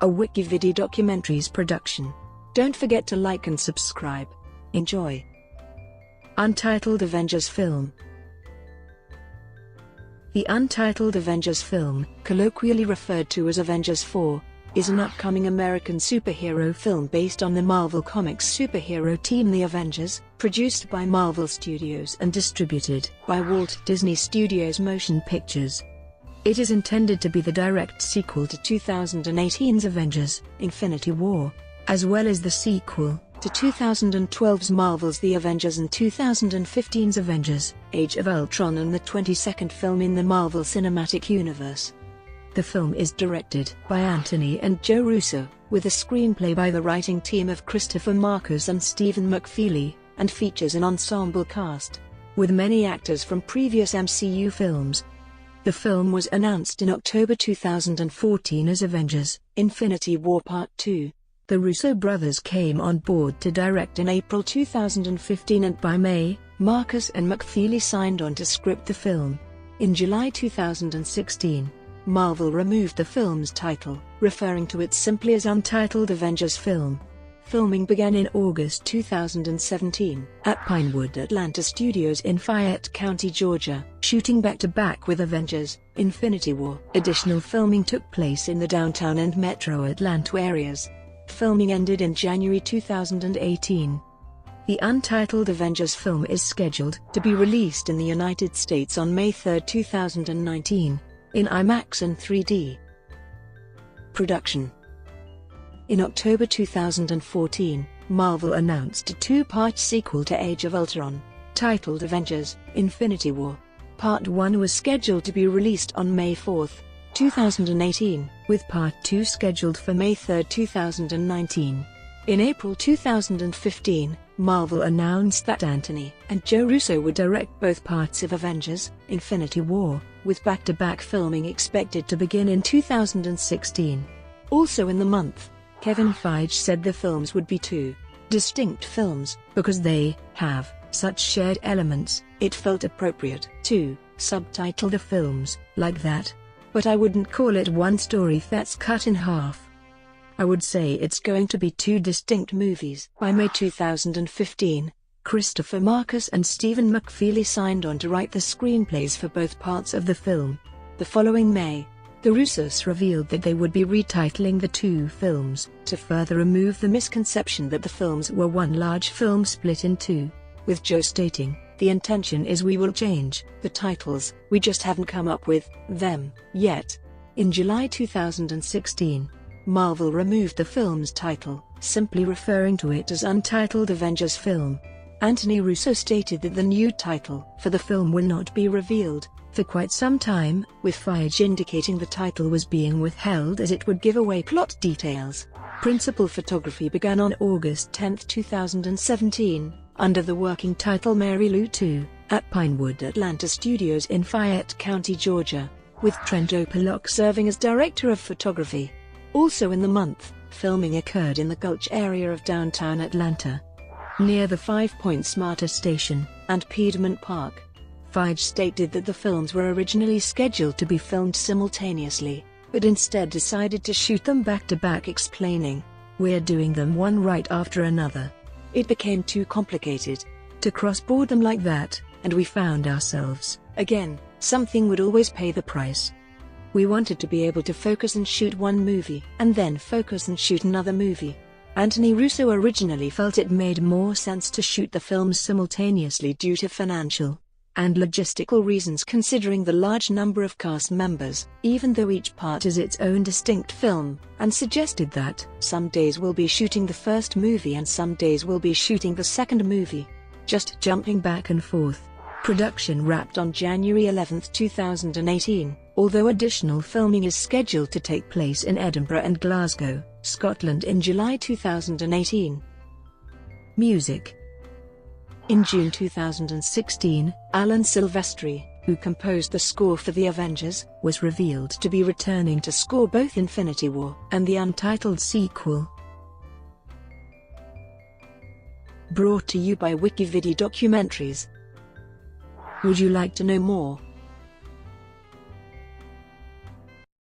a Wikividi Documentaries production. Don't forget to like and subscribe. Enjoy. Untitled Avengers film. The Untitled Avengers film, colloquially referred to as Avengers 4, is an upcoming American superhero film based on the Marvel Comics superhero team The Avengers, produced by Marvel Studios and distributed by Walt Disney Studios Motion Pictures. It is intended to be the direct sequel to 2018's Avengers: Infinity War, as well as the sequel to 2012's Marvel's The Avengers and 2015's Avengers: Age of Ultron, and the 22nd film in the Marvel Cinematic Universe. The film is directed by Anthony and Joe Russo, with a screenplay by the writing team of Christopher Marcus and Stephen McFeely, and features an ensemble cast, with many actors from previous MCU films. The film was announced in October 2014 as Avengers: Infinity War Part 2. The Russo brothers came on board to direct in April 2015, and by May, Marcus and McFeely signed on to script the film. In July 2016, Marvel removed the film's title, referring to it simply as Untitled Avengers Film. Filming began in August 2017 at Pinewood Atlanta Studios in Fayette County, Georgia, shooting back-to-back with Avengers: Infinity War. Additional filming took place in the downtown and metro Atlanta areas. Filming ended in January 2018. The Untitled Avengers film is scheduled to be released in the United States on May 3, 2019, in IMAX and 3D. Production. In October 2014, Marvel announced a two-part sequel to Age of Ultron, titled Avengers: Infinity War. Part 1 was scheduled to be released on May 4, 2018, with Part 2 scheduled for May 3, 2019. In April 2015, Marvel announced that Anthony and Joe Russo would direct both parts of Avengers: Infinity War, with back-to-back filming expected to begin in 2016. Also in the month, Kevin Feige said the films would be two distinct films, because they have such shared elements. It felt appropriate to subtitle the films like that. But I wouldn't call it one story that's cut in half. I would say it's going to be two distinct movies. By May 2015, Christopher Marcus and Stephen McFeely signed on to write the screenplays for both parts of the film. The following May, the Russos revealed that they would be retitling the two films, to further remove the misconception that the films were one large film split in two, with Joe stating, "The intention is we will change the titles, we just haven't come up with them yet." In July 2016, Marvel removed the film's title, simply referring to it as Untitled Avengers Film. Anthony Russo stated that the new title for the film will not be revealed for quite some time, with Feige indicating the title was being withheld as it would give away plot details. Principal photography began on August 10, 2017, under the working title Mary Lou 2, at Pinewood Atlanta Studios in Fayette County, Georgia, with Trento Pollock serving as director of photography. Also in the month, filming occurred in the Gulch area of downtown Atlanta, near the 5 Points MARTA station and Piedmont Park. Feige stated that the films were originally scheduled to be filmed simultaneously, but instead decided to shoot them back-to-back, explaining, "We're doing them one right after another. It became too complicated to cross-board them like that, and we found ourselves, again, something would always pay the price. We wanted to be able to focus and shoot one movie, and then focus and shoot another movie." Anthony Russo originally felt it made more sense to shoot the films simultaneously due to financial and logistical reasons, considering the large number of cast members, even though each part is its own distinct film, and suggested that some days we'll be shooting the first movie and some days we'll be shooting the second movie, just jumping back and forth. Production wrapped on January 11, 2018, although additional filming is scheduled to take place in Edinburgh and Glasgow, Scotland in July 2018. Music. In June 2016, Alan Silvestri, who composed the score for The Avengers, was revealed to be returning to score both Infinity War and the untitled sequel. Brought to you by Wikividi Documentaries. Would you like to know more?